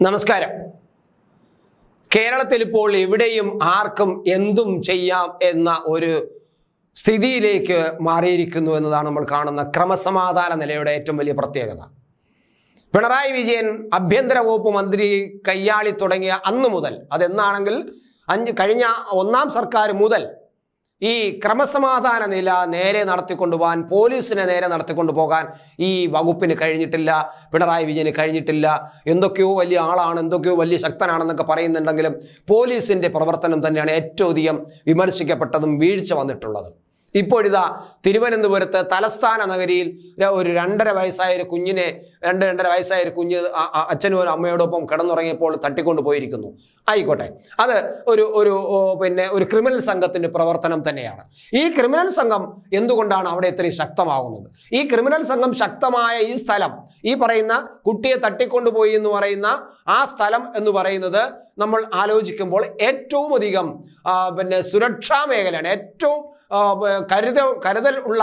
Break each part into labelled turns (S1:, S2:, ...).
S1: നമസ്കാരം. കേരളത്തിൽ ഇപ്പോൾ എവിടെയും ആർക്കും എന്തും ചെയ്യാം എന്ന ഒരു സ്ഥിതിയിലേക്ക് മാറിയിരിക്കുന്നു എന്നതാണ് നമ്മൾ കാണുന്ന ക്രമസമാധാന നിലയുടെ ഏറ്റവും വലിയ പ്രത്യേകത. പിണറായി വിജയൻ ആഭ്യന്തര വകുപ്പ് മന്ത്രി കയ്യാളി തുടങ്ങിയ അന്ന് മുതൽ, അതെന്നാണെങ്കിൽ കഴിഞ്ഞ ഒന്നാം സർക്കാർ മുതൽ ഈ ക്രമസമാധാന നില നേരെ നടത്തിക്കൊണ്ടുപോകാൻ, പോലീസിനെ നേരെ നടത്തിക്കൊണ്ടുപോകാൻ ഈ വകുപ്പിന് കഴിഞ്ഞിട്ടില്ല, പിണറായി വിജയന് കഴിഞ്ഞിട്ടില്ല. എന്തൊക്കെയോ വലിയ ആളാണ്, എന്തൊക്കെയോ വലിയ ശക്തനാണെന്നൊക്കെ പറയുന്നുണ്ടെങ്കിലും പോലീസിന്റെ പ്രവർത്തനം തന്നെയാണ് ഏറ്റവും അധികം വിമർശിക്കപ്പെട്ടതും വീഴ്ച വന്നിട്ടുള്ളത്. ഇപ്പോഴിതാ തിരുവനന്തപുരത്ത് തലസ്ഥാന നഗരിയിൽ ഒരു 2.5 വയസ്സായ ഒരു കുഞ്ഞിനെ 2.5 വയസ്സായ ഒരു കുഞ്ഞ് അച്ഛനും അമ്മയോടൊപ്പം കിടന്നുറങ്ങിയപ്പോൾ തട്ടിക്കൊണ്ടു പോയിരിക്കുന്നു. ആയിക്കോട്ടെ, അത് ഒരു ക്രിമിനൽ സംഘത്തിന്റെ പ്രവർത്തനം തന്നെയാണ്. ഈ ക്രിമിനൽ സംഘം എന്തുകൊണ്ടാണ് അവിടെ ഇത്രയും ശക്തമാകുന്നത്? ഈ ക്രിമിനൽ സംഘം ശക്തമായ ഈ സ്ഥലം, ഈ പറയുന്ന കുട്ടിയെ തട്ടിക്കൊണ്ടുപോയി എന്ന് പറയുന്ന ആ സ്ഥലം എന്ന് പറയുന്നത് നമ്മൾ ആലോചിക്കുമ്പോൾ ഏറ്റവും അധികം സുരക്ഷാ മേഖലയാണ്, ഏറ്റവും കരുതൽ ഉള്ള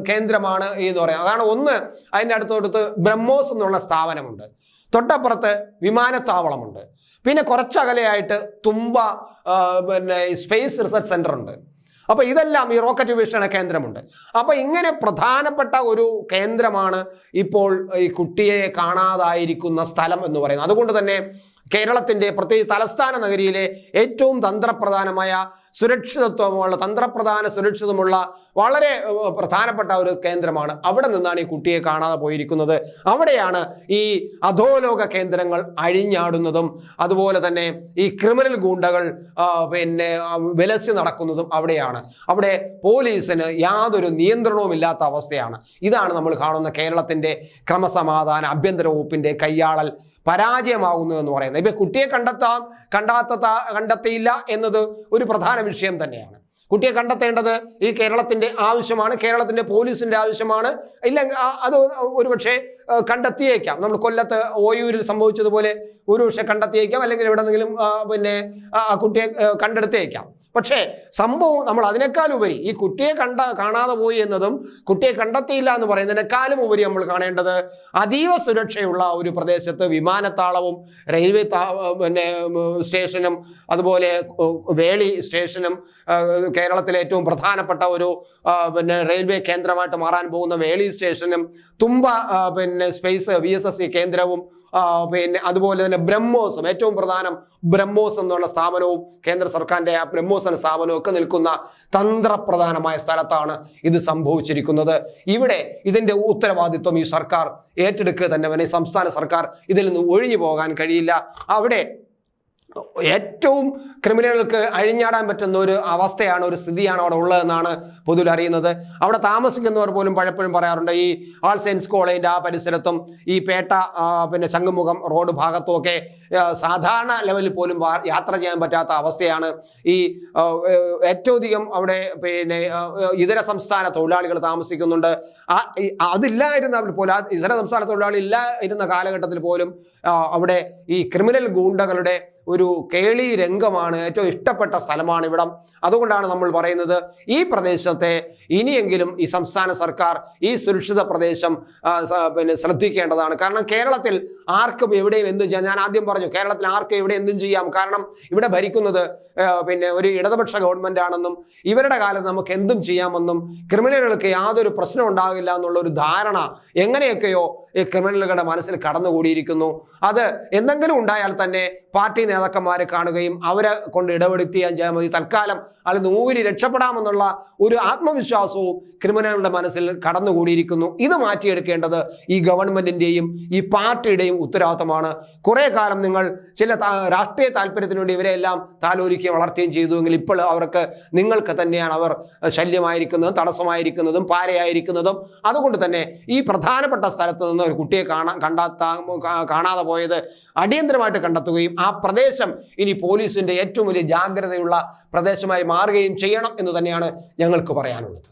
S1: കേന്ദ്രമാണ് എന്ന് പറയാം. അതാണ് ഒന്ന്. അതിൻ്റെ അടുത്തടുത്ത് ബ്രഹ്മോസ് എന്നുള്ള സ്ഥാപനമുണ്ട്, തൊട്ടപ്പുറത്ത് വിമാനത്താവളമുണ്ട്, പിന്നെ കുറച്ചകലെയായിട്ട് തുമ്പ സ്പേസ് റിസർച്ച് സെന്റർ ഉണ്ട്. അപ്പൊ ഇതെല്ലാം ഈ റോക്കറ്റ് വീക്ഷണ കേന്ദ്രമുണ്ട്. അപ്പൊ ഇങ്ങനെ പ്രധാനപ്പെട്ട ഒരു കേന്ദ്രമാണ് ഇപ്പോൾ ഈ കുട്ടിയെ കാണാതായിരിക്കുന്ന സ്ഥലം എന്ന് പറയുന്നത്. അതുകൊണ്ട് തന്നെ കേരളത്തിന്റെ പ്രത്യേകിച്ച് തലസ്ഥാന നഗരിയിലെ ഏറ്റവും തന്ത്രപ്രധാനമായ സുരക്ഷിതമുള്ള വളരെ പ്രധാനപ്പെട്ട ഒരു കേന്ദ്രമാണ്. അവിടെ നിന്നാണ് ഈ കുട്ടിയെ കാണാതെ പോയിരിക്കുന്നത്. അവിടെയാണ് ഈ അധോലോക കേന്ദ്രങ്ങൾ അഴിഞ്ഞാടുന്നതും അതുപോലെ തന്നെ ഈ ക്രിമിനൽ ഗൂണ്ടകൾ വിലസി നടക്കുന്നതും അവിടെയാണ്. അവിടെ പോലീസിന് യാതൊരു നിയന്ത്രണവും ഇല്ലാത്ത അവസ്ഥയാണ്. ഇതാണ് നമ്മൾ കാണുന്ന കേരളത്തിന്റെ ക്രമസമാധാന ആഭ്യന്തര വകുപ്പിന്റെ കയ്യാളൽ പരാജയമാകുന്നു എന്ന് പറയുന്നത്. ഇപ്പൊ കുട്ടിയെ കണ്ടെത്തിയില്ല എന്നത് ഒരു പ്രധാന വിഷയം തന്നെയാണ്. കുട്ടിയെ കണ്ടെത്തേണ്ടത് ഈ കേരളത്തിന്റെ ആവശ്യമാണ്, കേരളത്തിന്റെ പോലീസിന്റെ ആവശ്യമാണ്. ഇല്ലെങ്കിൽ അത് ഒരുപക്ഷെ കണ്ടെത്തിയേക്കാം. നമ്മൾ കൊല്ലത്ത് ഓയൂരിൽ സംഭവിച്ചതുപോലെ ഒരുപക്ഷെ കണ്ടെത്തിയേക്കാം, അല്ലെങ്കിൽ എവിടെന്നെങ്കിലും ആ കുട്ടിയെ കണ്ടെടുത്തേക്കാം. പക്ഷേ സംഭവം നമ്മൾ അതിനേക്കാൾ ഉപരി ഈ കുട്ടിയെ കാണാതെ പോയി എന്നതും കുട്ടിയെ കണ്ടെത്തിയില്ല എന്ന് പറയുന്നതിനേക്കാളും ഉപരി നമ്മൾ കാണേണ്ടത് അതീവ സുരക്ഷയുള്ള ഒരു പ്രദേശത്ത് വിമാനത്താവളവും റെയിൽവേ സ്റ്റേഷനും അതുപോലെ വേളി സ്റ്റേഷനും കേരളത്തിലെ ഏറ്റവും പ്രധാനപ്പെട്ട ഒരു റെയിൽവേ കേന്ദ്രമായിട്ട് മാറാൻ പോകുന്ന വേളി സ്റ്റേഷനും തുമ്പ സ്പേസ് VSS കേന്ദ്രവും അതുപോലെ തന്നെ ബ്രഹ്മോസും, ഏറ്റവും പ്രധാനം ബ്രഹ്മോസ് എന്നുള്ള സ്ഥാപനവും കേന്ദ്ര സർക്കാരിന്റെ ആ ബ്രഹ്മോസ് എന്ന സ്ഥാപനവും ഒക്കെ നിൽക്കുന്ന തന്ത്രപ്രധാനമായ സ്ഥലത്താണ് ഇത് സംഭവിച്ചിരിക്കുന്നത്. ഇവിടെ ഇതിന്റെ ഉത്തരവാദിത്വം ഈ സർക്കാർ ഏറ്റെടുക്കുക തന്നെ. സംസ്ഥാന സർക്കാർ ഇതിൽ നിന്ന് ഒഴിഞ്ഞു പോകാൻ കഴിയില്ല. അവിടെ ഏറ്റവും ക്രിമിനലുകൾക്ക് അഴിഞ്ഞാടാൻ പറ്റുന്ന ഒരു അവസ്ഥയാണ്, ഒരു സ്ഥിതിയാണ് അവിടെ ഉള്ളതെന്നാണ് പൊതുവിൽ അറിയുന്നത്. അവിടെ താമസിക്കുന്നവർ പോലും പലപ്പോഴും പറയാറുണ്ട്, ഈ ആൾ സയൻസ് കോളേജിന്റെ ആ പരിസരത്തും ഈ പേട്ട ശംഖുമുഖം റോഡ് ഭാഗത്തും ഒക്കെ സാധാരണ ലെവലിൽ പോലും യാത്ര ചെയ്യാൻ പറ്റാത്ത അവസ്ഥയാണ്. ഈ ഏറ്റവും അധികം അവിടെ ഇതര സംസ്ഥാന തൊഴിലാളികൾ താമസിക്കുന്നുണ്ട്. അതില്ലായിരുന്നവർ പോലും, ഇതര സംസ്ഥാന തൊഴിലാളി ഇല്ലായിരുന്ന കാലഘട്ടത്തിൽ പോലും അവിടെ ഈ ക്രിമിനൽ ഗൂണ്ടകളുടെ ഒരു കേളി രംഗമാണ്, ഏറ്റവും ഇഷ്ടപ്പെട്ട സ്ഥലമാണ് ഇവിടം. അതുകൊണ്ടാണ് നമ്മൾ പറയുന്നത് ഈ പ്രദേശത്തെ ഇനിയെങ്കിലും ഈ സംസ്ഥാന സർക്കാർ ഈ സുരക്ഷിത പ്രദേശം ശ്രദ്ധിക്കേണ്ടതാണ്. കാരണം കേരളത്തിൽ ആർക്കും എവിടെയും എന്തും ചെയ്യാം. ഞാൻ ആദ്യം പറഞ്ഞു, കേരളത്തിൽ ആർക്കും എവിടെ എന്തും ചെയ്യാം. കാരണം ഇവിടെ ഭരിക്കുന്നത് ഒരു ഇടതുപക്ഷ ഗവൺമെന്റ് ആണെന്നും ഇവരുടെ കാലത്ത് നമുക്ക് എന്തും ചെയ്യാമെന്നും ക്രിമിനലുകൾക്ക് യാതൊരു പ്രശ്നം ഉണ്ടാകില്ല എന്നുള്ള ഒരു ധാരണ എങ്ങനെയൊക്കെയോ ഈ ക്രിമിനലുകളുടെ മനസ്സിൽ കടന്നുകൂടിയിരിക്കുന്നു. അത് എന്തെങ്കിലും ഉണ്ടായാൽ തന്നെ പാർട്ടി നേതാക്കന്മാരെ കാണുകയും അവരെ കൊണ്ട് ഇടപെടുത്തിയാൽ മതി, തൽക്കാലം അല്ലെങ്കിൽ ഊരി രക്ഷപ്പെടാമെന്നുള്ള ഒരു ആത്മവിശ്വാസവും ക്രിമിനലുകളുടെ മനസ്സിൽ കടന്നുകൂടിയിരിക്കുന്നു. ഇത് മാറ്റിയെടുക്കേണ്ടത് ഈ ഗവൺമെന്റിന്റെയും ഈ പാർട്ടിയുടെയും ഉത്തരവാദിത്തമാണ്. കുറെ കാലം നിങ്ങൾ ചില രാഷ്ട്രീയ താല്പര്യത്തിന് വേണ്ടി ഇവരെല്ലാം താലോലിക്കുകയും വളർത്തുകയും ചെയ്തുവെങ്കിൽ ഇപ്പോൾ അവർക്ക് നിങ്ങൾക്ക് തന്നെയാണ് അവർ ശല്യമായിരിക്കുന്നതും തടസ്സമായിരിക്കുന്നതും പാരയായിരിക്കുന്നതും. അതുകൊണ്ട് തന്നെ ഈ പ്രധാനപ്പെട്ട സ്ഥലത്ത് നിന്ന് ഒരു കുട്ടിയെ കാണാതെ പോയത് അടിയന്തരമായിട്ട് കണ്ടെത്തുകയും ആ പ്രദേശം ഇനി പോലീസിന്റെ ഏറ്റവും വലിയ ജാഗ്രതയുള്ള പ്രദേശമായി മാറുകയും ചെയ്യണം എന്ന് തന്നെയാണ് ഞങ്ങൾക്ക് പറയാനുള്ളത്.